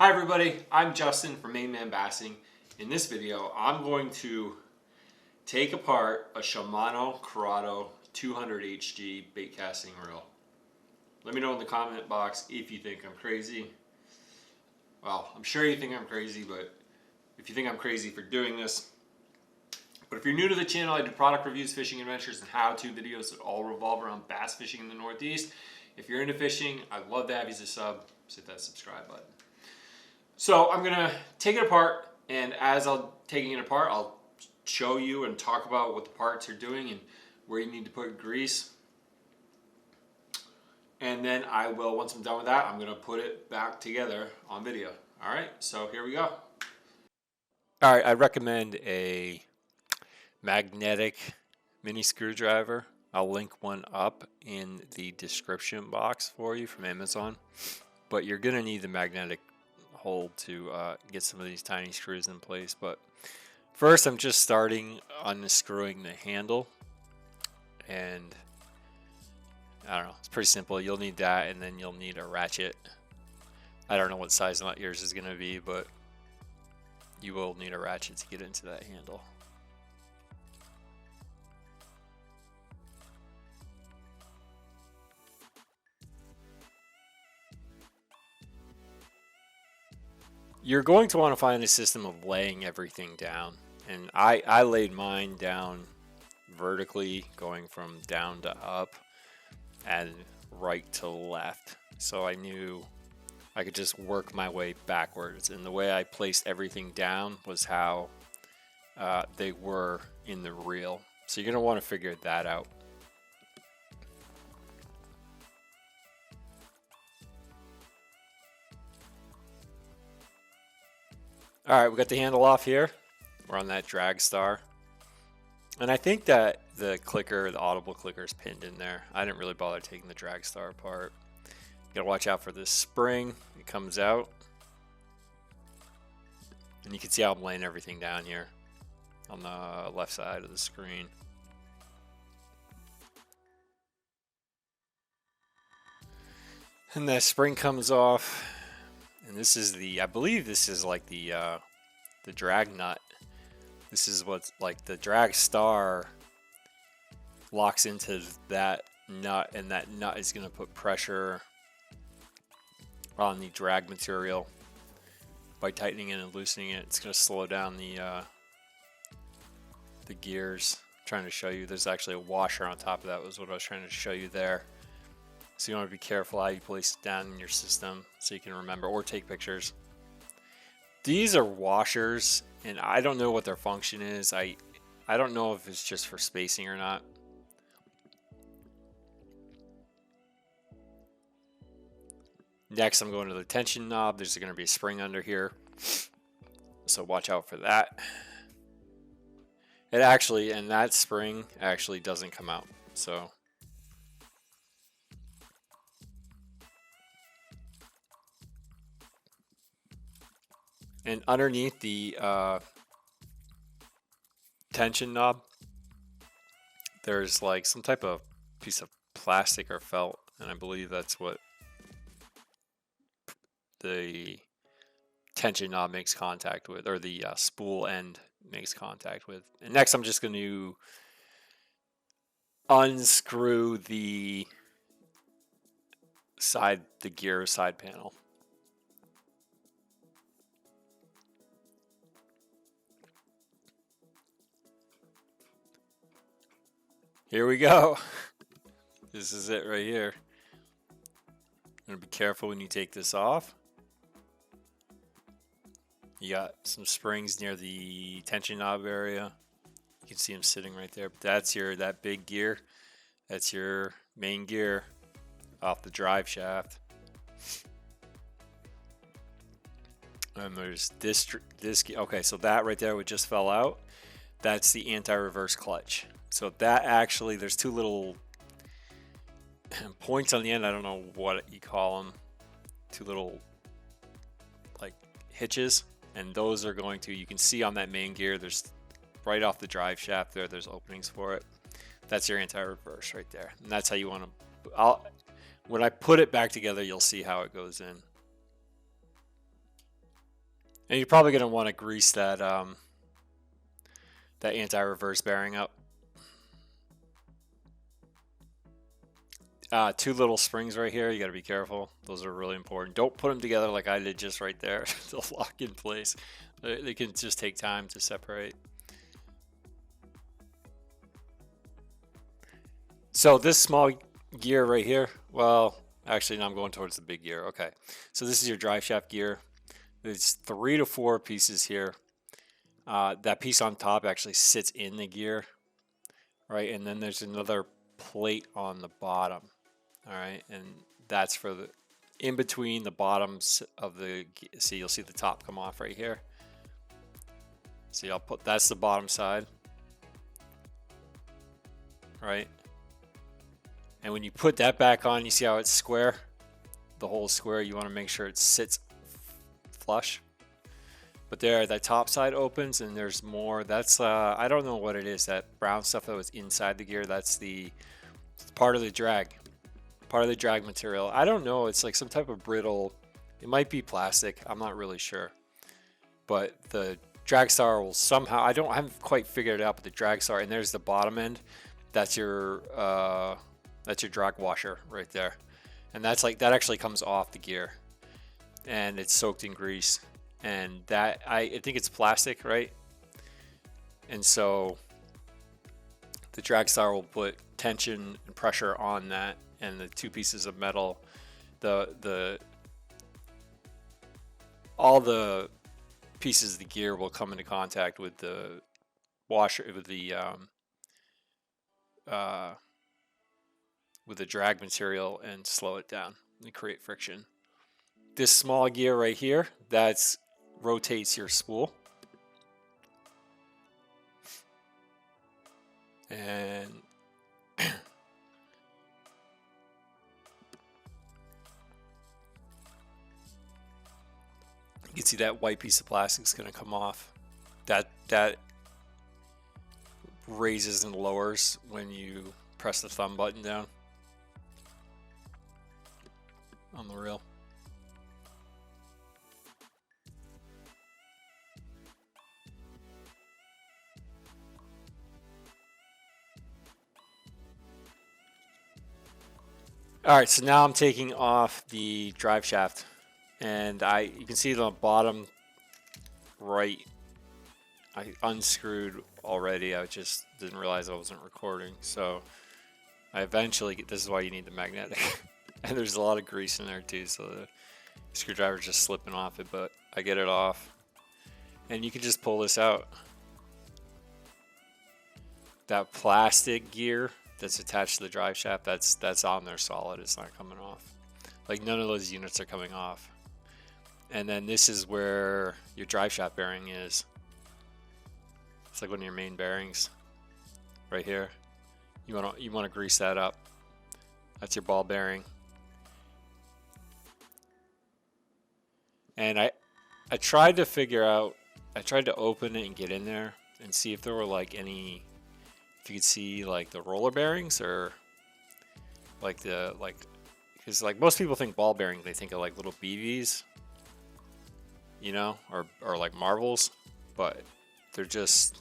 Hi everybody, I'm Justin from Main Man Bassing. In this video, I'm going to take apart a Shimano Corrado 200 HG bait casting reel. Let me know in the comment box if you think I'm crazy. Well, I'm sure you think I'm crazy, but if you think I'm crazy for doing this. But if you're new to the channel, I do product reviews, fishing adventures, and how-to videos that all revolve around bass fishing in the Northeast. If you're into fishing, I'd love to have you as a sub. Just hit that subscribe button. So I'm going to take it apart, and as I'm taking it apart, I'll show you and talk about what the parts are doing and where you need to put grease. And then I will, once I'm done with that, I'm going to put it back together on video. All right, so here we go. All right, I recommend a magnetic mini screwdriver. I'll link one up in the description box for you from Amazon. But you're going to need the magnetic hold to get some of these tiny screws in place. But first I'm just starting unscrewing the handle, and I don't know, it's pretty simple. You'll need that, and then you'll need a ratchet. I don't know what size nut yours is going to be, but you will need a ratchet to get into that handle. You're going to want to find a system of laying everything down, and I laid mine down vertically, going from down to up and right to left, so I knew I could just work my way backwards. And the way I placed everything down was how they were in the reel, so you're going to want to figure that out. All right, we got the handle off here. We're on that drag star. And I think that the clicker, the audible clicker, is pinned in there. I didn't really bother taking the drag star apart. You gotta watch out for this spring. It comes out. And you can see how I'm laying everything down here on the left side of the screen. And the spring comes off. And this is the, I believe this is like the drag nut. This is what's like the drag star locks into that nut, and that nut is going to put pressure on the drag material by tightening it and loosening it. It's going to slow down the gears. I'm trying to show you, there's actually a washer on top of that, was what I was trying to show you there. So you want to be careful how you place it down in your system so you can remember or take pictures. These are washers, and I don't know what their function is. I don't know if it's just for spacing or not. Next, I'm going to the tension knob. There's going to be a spring under here, so watch out for that. It actually, and that spring actually doesn't come out, so. And underneath the tension knob, there's like some type of piece of plastic or felt, and I believe that's what the tension knob makes contact with, or the spool end makes contact with. And next I'm just going to unscrew the gear side panel. Here we go. This is it right here. I'm gonna be careful when you take this off. You got some springs near the tension knob area. You can see them sitting right there. But that's that big gear. That's your main gear off the drive shaft. And there's this. Okay, so that right there, what just fell out, that's the anti-reverse clutch. So that actually, there's two little points on the end. I don't know what you call them. Two little like hitches, and those are going to, you can see on that main gear, there's right off the drive shaft there, there's openings for it. That's your anti-reverse right there, and that's how you want to. When I put it back together, you'll see how it goes in. And you're probably going to want to grease that that anti-reverse bearing up. Two little springs right here. You got to be careful. Those are really important. Don't put them together like I did just right there. They'll lock in place. They can just take time to separate. So this small gear right here, well, actually, no, I'm going towards the big gear. Okay, so this is your drive shaft gear. There's 3 to 4 pieces here. That piece on top actually sits in the gear, right? And then there's another plate on the bottom, all right? And that's for the in between the bottoms of the. See, you'll see the top come off right here. See, I'll put that's the bottom side, right? And when you put that back on, you see how it's square? The whole square, you want to make sure it sits flush. But there, that top side opens and there's more. That's, I don't know what it is, that brown stuff that was inside the gear. That's the part of the drag material. I don't know, it's like some type of brittle, it might be plastic, I'm not really sure. But the drag star will somehow, I haven't quite figured it out, but the drag star, and there's the bottom end, that's your drag washer right there. And that's like, that actually comes off the gear and it's soaked in grease. And that, I think it's plastic, right? And so the drag star will put tension and pressure on that, and the 2 pieces of metal, all the pieces of the gear will come into contact with the washer, with the drag material and slow it down and create friction. This small gear right here, that's rotates your spool. And you can see that white piece of plastic is going to come off. That raises and lowers when you press the thumb button down on the reel. All right, so now I'm taking off the drive shaft, and you can see the bottom right, I unscrewed already. I just didn't realize I wasn't recording. So I eventually this is why you need the magnetic. And there's a lot of grease in there too, so the screwdriver's just slipping off it, but I get it off. And you can just pull this out. That plastic gear that's attached to the drive shaft, that's on there solid. It's not coming off. Like, none of those units are coming off. And then this is where your drive shaft bearing is. It's like one of your main bearings right here. You want to grease that up. That's your ball bearing. And I tried to figure out, I tried to open it and get in there and see if there were like any, if you could see like the roller bearings, or like because like most people think ball bearings, they think of like little BVs, you know, or like marbles, but they're just,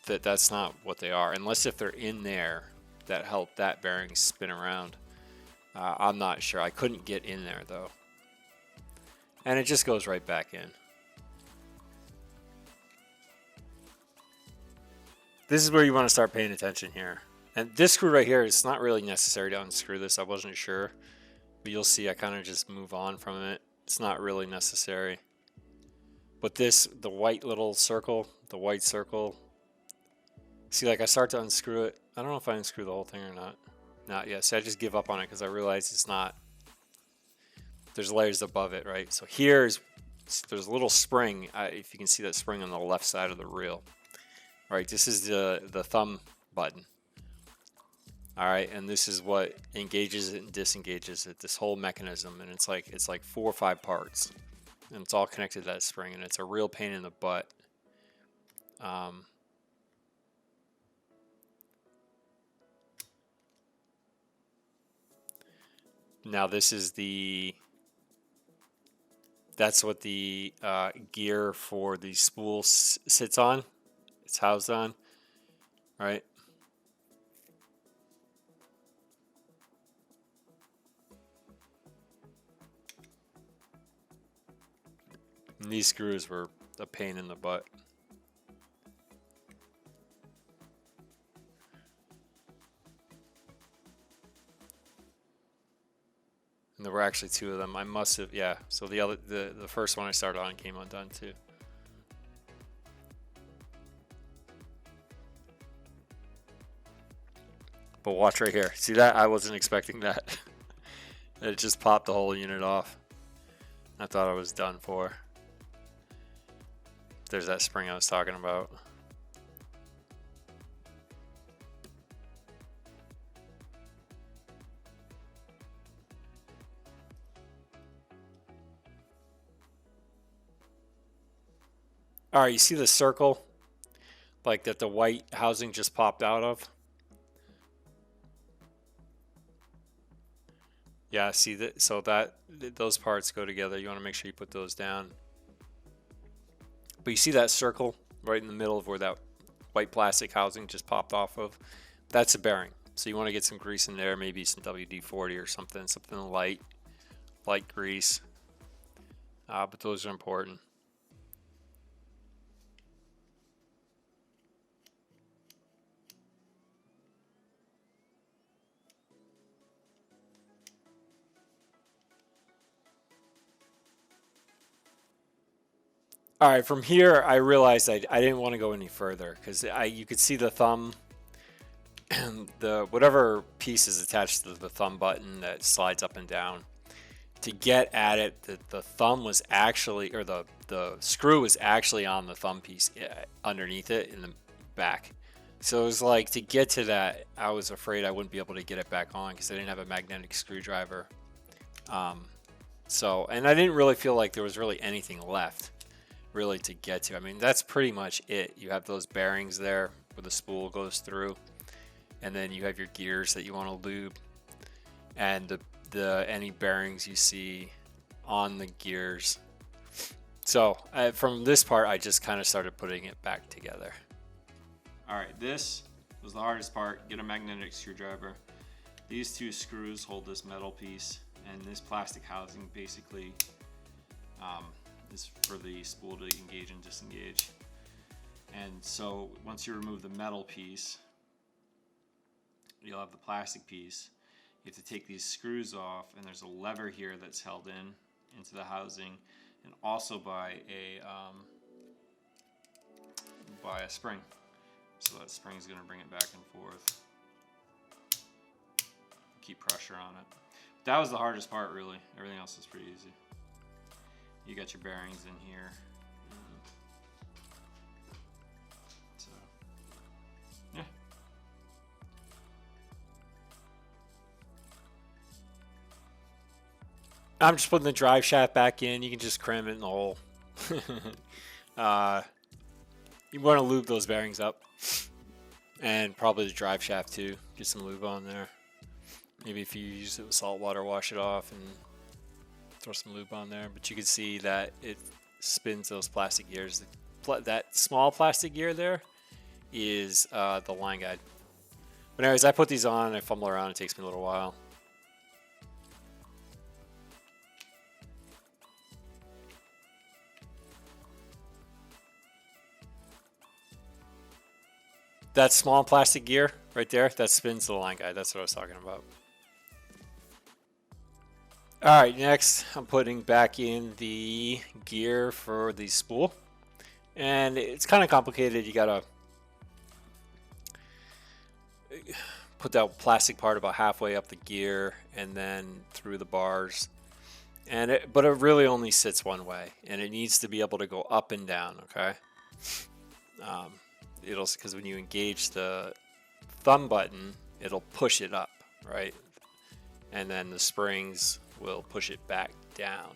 that's not what they are, unless if they're in there that help that bearing spin around. I'm not sure. I couldn't get in there though. And it just goes right back in. This is where you want to start paying attention here. And this screw right here, it's not really necessary to unscrew this. I wasn't sure. But you'll see I kind of just move on from it. It's not really necessary. But this, the white little circle, the white circle. See, like I start to unscrew it. I don't know if I unscrew the whole thing or not. Not yet. So I just give up on it because I realize it's not. There's layers above it, right? So there's a little spring. If you can see that spring on the left side of the reel. All right, this is the thumb button. All right, and this is what engages it and disengages it. This whole mechanism, and it's like 4 or 5 parts, and it's all connected to that spring, and it's a real pain in the butt. Now this is the That's what the gear for the spool sits on. It's housed on, right? And these screws were a pain in the butt. And there were actually two of them. I must have, yeah. So the first one I started on came undone too. But watch right here. See that? I wasn't expecting that. It just popped the whole unit off. I thought I was done for. There's that spring I was talking about. All right, you see the circle, like that the white housing just popped out of? Yeah, see that? So that those parts go together. You want to make sure you put those down. But you see that circle right in the middle of where that white plastic housing just popped off of? That's a bearing. So you want to get some grease in there, maybe some WD-40 or something light grease. But those are important. All right, from here I realized I didn't want to go any further because you could see the thumb, the whatever piece is attached to the thumb button that slides up and down. To get at it, the thumb was actually, or the screw was actually on the thumb piece underneath it in the back. So it was like, to get to that, I was afraid I wouldn't be able to get it back on because I didn't have a magnetic screwdriver. And I didn't really feel like there was really anything left really to get to. I mean, that's pretty much it. You have those bearings there where the spool goes through, and then you have your gears that you want to lube, and any bearings you see on the gears. So from this part, I just kind of started putting it back together. All right, this was the hardest part. Get a magnetic screwdriver. These two screws hold this metal piece, and this plastic housing basically is for the spool to engage and disengage. And so once you remove the metal piece, you'll have the plastic piece. You have to take these screws off, and there's a lever here that's held into the housing, and also by a spring. So that spring is going to bring it back and forth. Keep pressure on it. That was the hardest part, really. Everything else is pretty easy. You got your bearings in here. So, yeah. I'm just putting the drive shaft back in. You can just cram it in the hole. You want to lube those bearings up, and probably the drive shaft too. Get some lube on there. Maybe if you use it with salt water, wash it off and throw some lube on there. But you can see that it spins those plastic gears. That small plastic gear there is the line guide. But anyways, I put these on and I fumble around. It takes me a little while. That small plastic gear right there, that spins the line guide. That's what I was talking about. All right, next I'm putting back in the gear for the spool. And it's kind of complicated. You gotta put that plastic part about halfway up the gear and then through the bars. But it really only sits one way, and it needs to be able to go up and down, okay? Because when you engage the thumb button, it'll push it up, right? And then the springs will push it back down.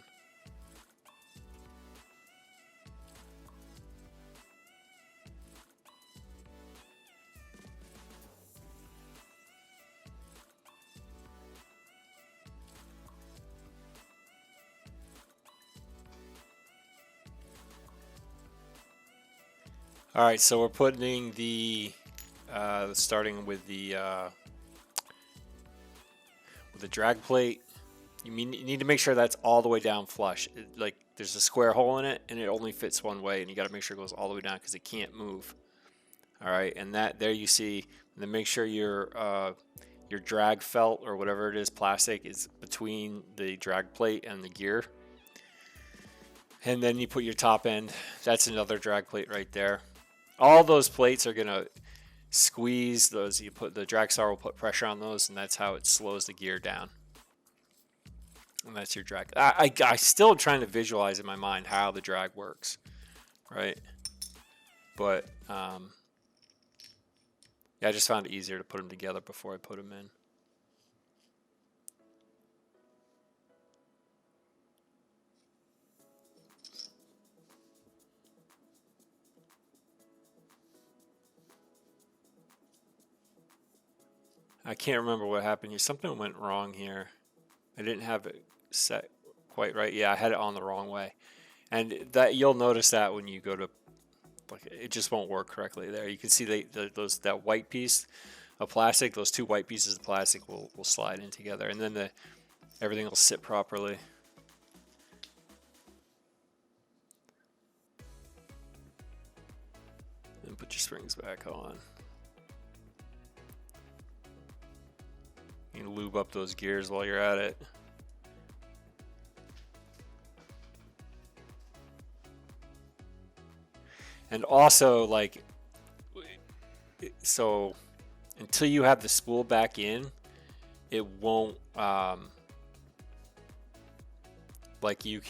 All right, so we're putting the starting with the drag plate. You need to make sure that's all the way down flush. Like there's a square hole in it, and it only fits one way, and you got to make sure it goes all the way down because it can't move. All right, and that there you see. And then make sure your drag felt or whatever it is, plastic, is between the drag plate and the gear. And then you put your top end. That's another drag plate right there. All those plates are gonna squeeze those. You put the drag star will put pressure on those, and that's how it slows the gear down. And that's your drag. I still trying to visualize in my mind how the drag works, right? But yeah, I just found it easier to put them together before I put them in. I can't remember what happened here. Something went wrong here. I didn't have it set quite right. Yeah, I had it on the wrong way. And that you'll notice that when you go to, like, it just won't work correctly there. You can see that white piece of plastic, those two white pieces of plastic will slide in together, and then everything will sit properly. And put your springs back on. You can lube up those gears while you're at it. And also, like, so until you have the spool back in, it won't, like, you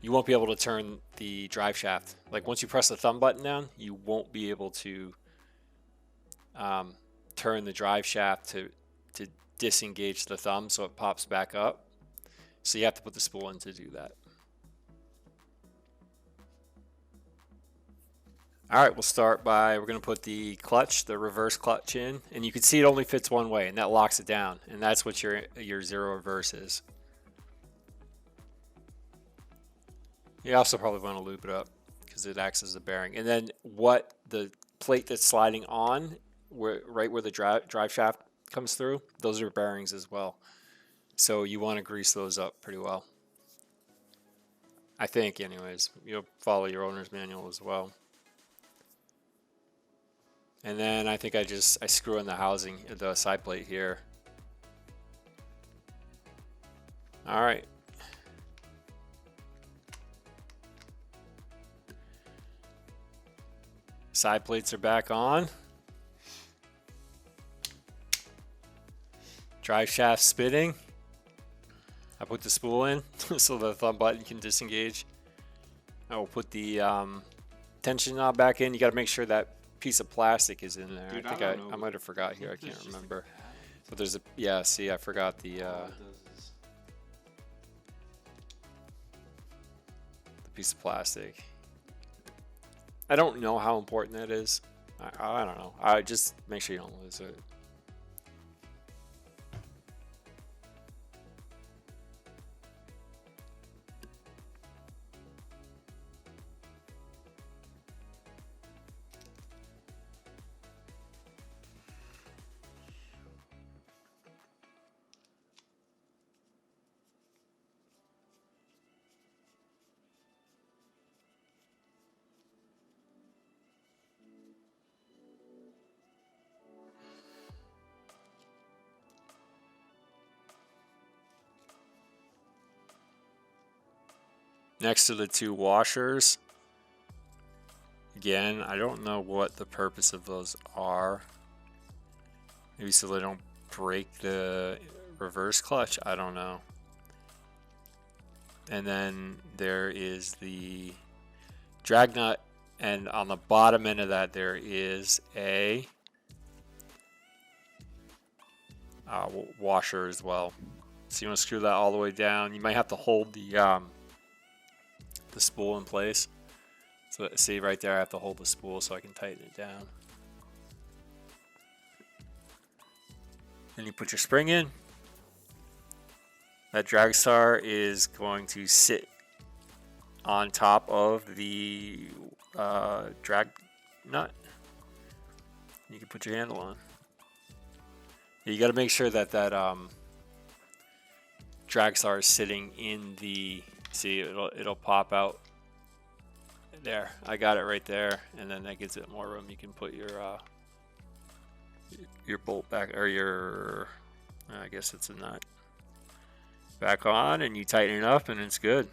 won't be able to turn the drive shaft. Like, once you press the thumb button down, you won't be able to turn the drive shaft to disengage the thumb so it pops back up. So you have to put the spool in to do that. All right, we'll start by, we're going to put the clutch, the reverse clutch in, and you can see it only fits one way, and that locks it down, and that's what your zero reverse is. You also probably want to loop it up because it acts as a bearing. And then what the plate that's sliding on, right where the drive shaft comes through, those are bearings as well. So you want to grease those up pretty well. I think, anyways. You'll follow your owner's manual as well. And then I think I screw in the housing, the side plate here. All right. Side plates are back on. Drive shaft spinning. I put the spool in so the thumb button can disengage. I will put the tension knob back in. You got to make sure that piece of plastic is in there. Dude, I might have forgot here. I can't remember. But there's yeah, see, I forgot the piece of plastic. I don't know how important that is. I don't know. I just make sure you don't lose it. Next to the two washers, again, I don't know what the purpose of those are. Maybe so they don't break the reverse clutch, I don't know. And then there is the drag nut, and on the bottom end of that there is a washer as well. So you want to screw that all the way down. You might have to hold the spool in place. So see right there, I have to hold the spool so I can tighten it down. Then you put your spring in. That drag star is going to sit on top of the drag nut. You can put your handle on. You got to make sure that drag star is sitting in the. See, it'll pop out. There, I got it right there, and then that gives it more room. You can put your bolt back, or your, I guess it's a nut, back on, and you tighten it up, and it's good.